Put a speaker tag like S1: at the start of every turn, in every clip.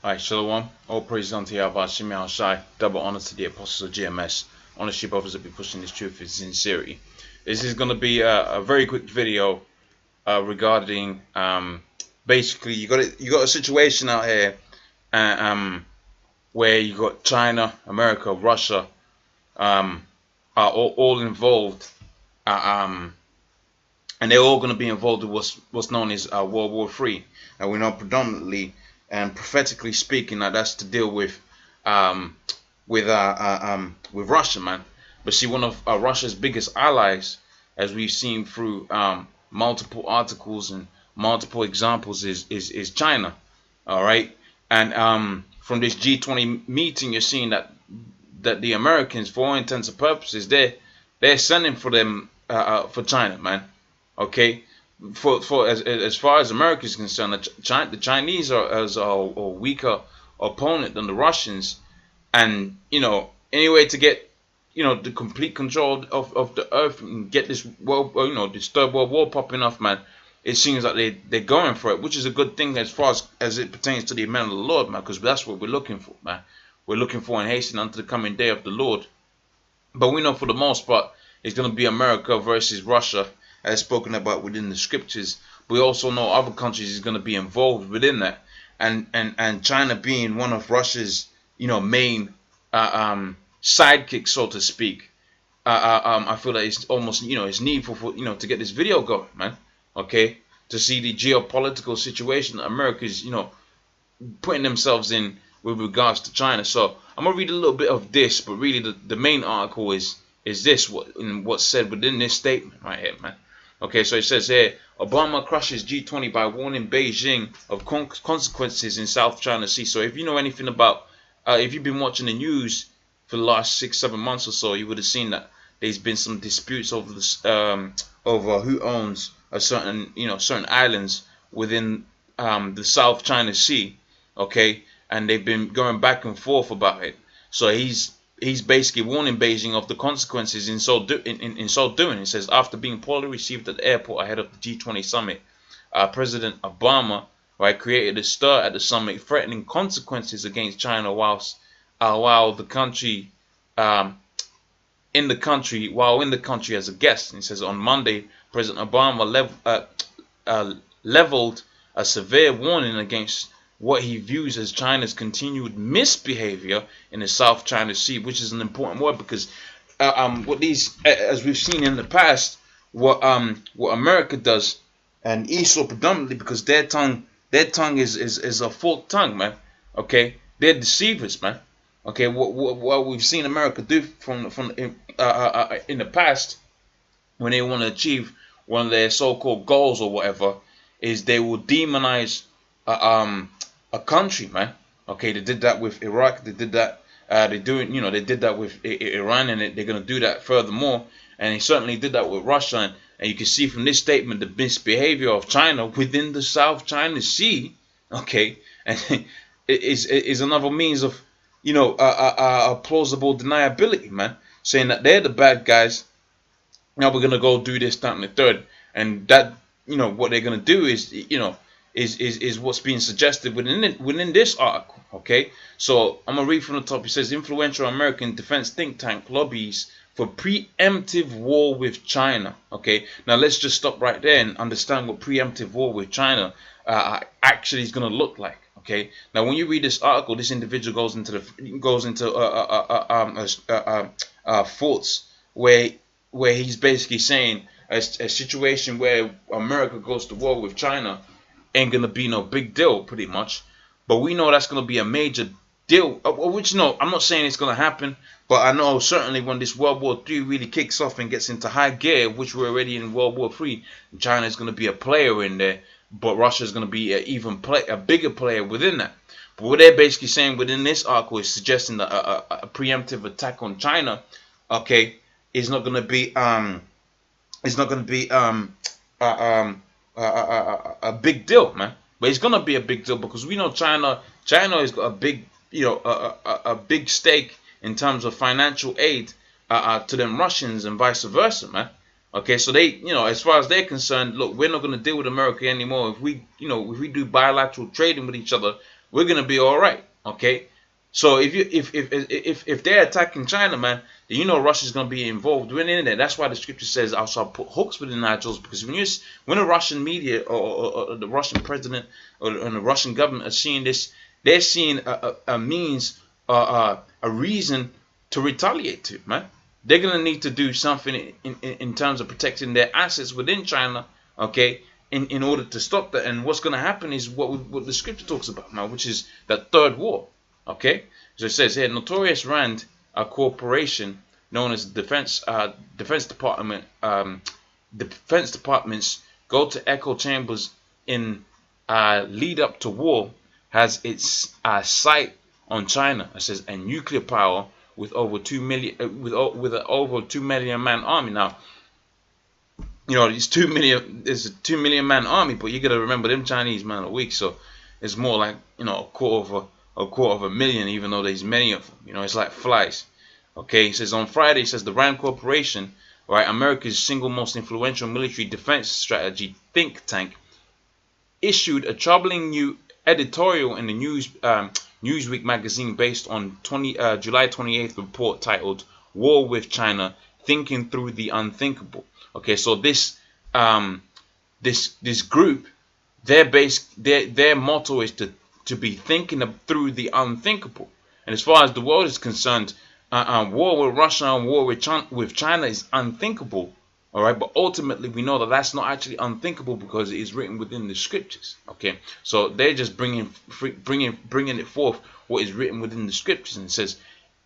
S1: Alright, Shalom. All praise unto Yahweh Shemi Al Shai. Double honor to the apostles of GMS. Honestly, brothers that be pushing this truth with sincerity. This is going to be a very quick video regarding basically you got a situation out here where you got China, America, Russia are all involved, and they're all going to be involved with what's known as World War III. And we know predominantly and prophetically speaking that that's to deal with Russia, man. But see, one of Russia's biggest allies, as we've seen through multiple articles and multiple examples, is China. All right, and from this G20 meeting, you're seeing that the Americans, for all intents and purposes, they're sending for them for China, man. Okay, for as far as America is concerned, the Chinese are as a weaker opponent than the Russians, and any way to get the complete control of the earth and get this this third world war popping off, man. It seems like they're going for it, which is a good thing as far as it pertains to the men of the Lord, man, because that's what we're looking for, man. We're looking for and hastening unto the coming day of the Lord. But we know for the most part it's going to be America versus Russia, as spoken about within the scriptures. We also know other countries is going to be involved within that, and China being one of Russia's main sidekick, so to speak. I feel that it's almost it's needful for to get this video going, man. Okay, to see the geopolitical situation that America is putting themselves in with regards to China. So I'm gonna read a little bit of this, but really the main article is this what's said within this statement right here, man. Okay, so it says here, Obama crushes G20 by warning Beijing of consequences in South China Sea. So if you know anything about, if you've been watching the news for the last 6-7 months or so, you would have seen that there's been some disputes over this, over who owns a certain islands within the South China Sea. Okay, and they've been going back and forth about it. So he's basically warning Beijing of the consequences in so doing. It says, after being poorly received at the airport ahead of the G20 summit, President Obama created a stir at the summit, threatening consequences against China while in the country as a guest. And it says on Monday, President Obama leveled a severe warning against what he views as China's continued misbehavior in the South China Sea, which is an important word because as we've seen in the past, what America does, and Esau predominantly, because their tongue is a forked tongue, man. Okay, they're deceivers, man. Okay, what we've seen America do in the past, when they want to achieve one of their so-called goals or whatever, is they will demonize a country, man. Okay, they did that with Iraq. They did that. They did that with Iran, and they're gonna do that furthermore. And they certainly did that with Russia. And you can see from this statement the misbehavior of China within the South China Sea. Okay, and it is another means of a plausible deniability, man, saying that they're the bad guys. Now we're gonna go do this, that, and the third, and that what they're gonna do is what's being suggested within this article. Okay, so I'm gonna read from the top. It says, influential American defense think tank lobbies for preemptive war with China. Okay, now let's just stop right there and understand what preemptive war with China actually is gonna look like. Okay, now when you read this article, this individual goes into thoughts where he's basically saying a situation where America goes to war with China ain't gonna be no big deal, pretty much. But we know that's gonna be a major deal. Which I'm not saying it's gonna happen, but I know certainly when this World War III really kicks off and gets into high gear, which we're already in World War III, China is gonna be a player in there, but Russia is gonna be a bigger player within that. But what they're basically saying within this article is suggesting that a preemptive attack on China, okay, is not gonna be a big deal, man. But it's gonna be a big deal because we know China has got a big a big stake in terms of financial aid to them Russians and vice versa, man. Okay, so they as far as they're concerned, look, we're not gonna deal with America anymore. If we do bilateral trading with each other, we're gonna be all right. Okay. So if they're attacking China, man, then you know Russia's gonna be involved in it. That's why the scripture says, "I shall put hooks within thy jaws." Because when the Russian media or the Russian president or the Russian government are seeing this, they're seeing a means, a reason to retaliate to, man. They're gonna need to do something in terms of protecting their assets within China, okay, in order to stop that. And what's gonna happen is what the scripture talks about, man, which is that third war. Okay, so it says here, notorious Rand corporation known as Defense Department, Defense Departments go to echo chambers in lead up to war, has its sight on China. It says, and nuclear power with over 2 million, with an over 2 million man army. Now, you know, it's 2 million. It's a 2 million man army, but you gotta remember them Chinese man are weak, so it's more like, you know, a quarter of a million, even though there's many of them. You know, it's like flies. Okay, it says on Friday, it says the Rand Corporation, right, America's single most influential military defense strategy think tank, issued a troubling new editorial in the Newsweek magazine based on July 28th report titled "War with China: Thinking Through the Unthinkable." Okay, so this group, their motto is to be thinking through the unthinkable. And as far as the world is concerned, war with Russia and war with China is unthinkable. All right, but ultimately we know that that's not actually unthinkable because it is written within the scriptures. Okay, so they're just bringing it forth what is written within the scriptures, and it says,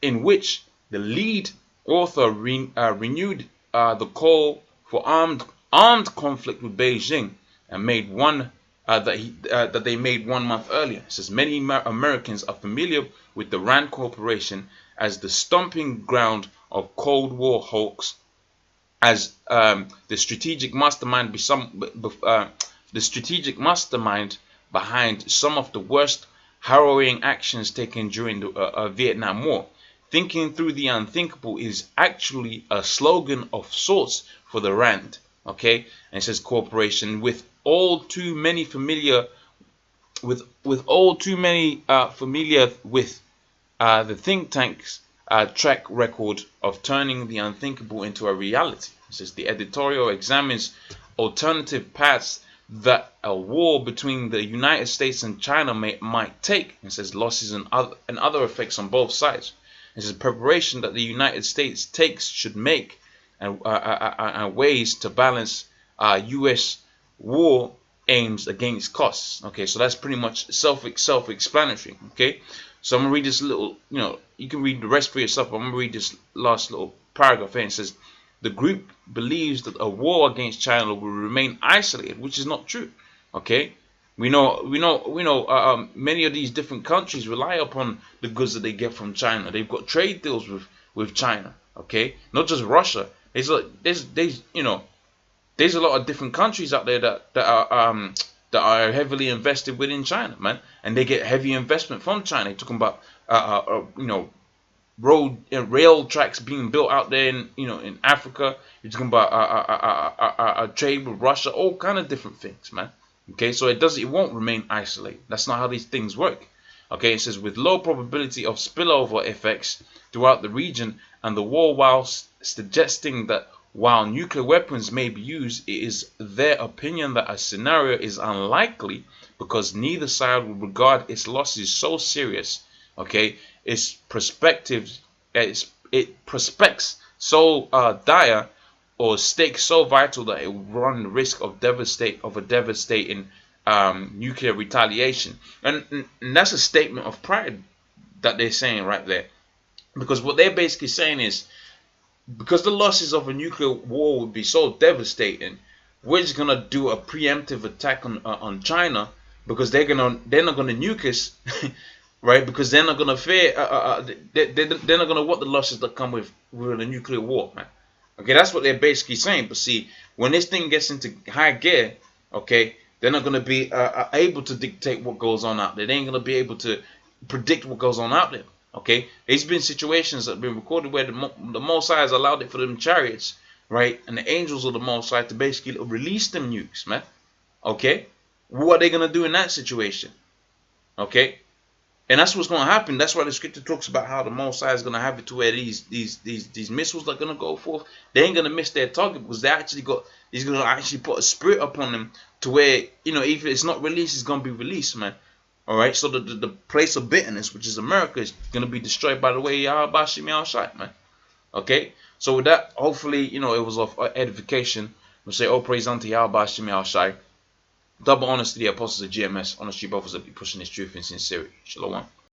S1: in which the lead author renewed the call for armed conflict with Beijing, and made one that they made 1 month earlier. It says many Americans are familiar with the Rand Corporation as the stomping ground of Cold War hawks, as the strategic mastermind behind some of the worst harrowing actions taken during the Vietnam War. Thinking through the unthinkable is actually a slogan of sorts for the Rand. Okay, and it says corporation with all too many familiar with the think tank's track record of turning the unthinkable into a reality. It says the editorial examines alternative paths that a war between the United States and China might take. It says losses and other effects on both sides. It says preparation that the United States takes should make, and ways to balance U.S. war aims against costs. Okay, so that's pretty much self-explanatory. Okay, so I'm gonna read this little, you know, you can read the rest for yourself, but I'm gonna read this last little paragraph here. It says the group believes that a war against China will remain isolated, which is not true. Okay, we know many of these different countries rely upon the goods that they get from China. They've got trade deals with China. Okay, not just Russia. There's you know, there's a lot of different countries out there that are heavily invested within China, man, and they get heavy investment from China. They're talking about you know, road and rail tracks being built out there in, you know, in Africa. You're talking about a trade with Russia, all kind of different things, man. Okay, so it won't remain isolated. That's not how these things work. Okay, it says with low probability of spillover effects throughout the region and the war, whilst suggesting that while nuclear weapons may be used, it is their opinion that a scenario is unlikely because neither side will regard its losses so serious. Okay, its perspectives, it prospects so dire, or stakes so vital that it will run the risk of a devastating nuclear retaliation. And that's a statement of pride that they're saying right there, because what they're basically saying is, because the losses of a nuclear war would be so devastating, we're just gonna do a preemptive attack on China, because they're not gonna nuke us, right? Because they're not gonna fear, they're not gonna want the losses that come with a nuclear war, man. Okay, that's what they're basically saying. But see, when this thing gets into high gear, okay, they're not gonna be able to dictate what goes on out there. They ain't gonna be able to predict what goes on out there. Okay, there's been situations that have been recorded where the Most High has allowed it for them chariots, right, and the angels of the Most High to basically release them nukes, man. Okay, what are they gonna do in that situation? Okay, And that's what's going to happen. That's why the scripture talks about how the Most High is going to have it to where these missiles are going to go forth. They ain't going to miss their target because they actually got. He's going to actually put a spirit upon them to where, you know, if it's not released, it's going to be released, man. All right. So the place of bitterness, which is America, is going to be destroyed by the way Yahweh Shemi Al-Shai, man. Okay. So with that, hopefully, you know, it was of edification. We'll say, oh, praise unto Yahweh Shemi Al-Shai. Double honors to the apostles of GMS. Honestly, brothers that be pushing this truth in sincerity. Shalom.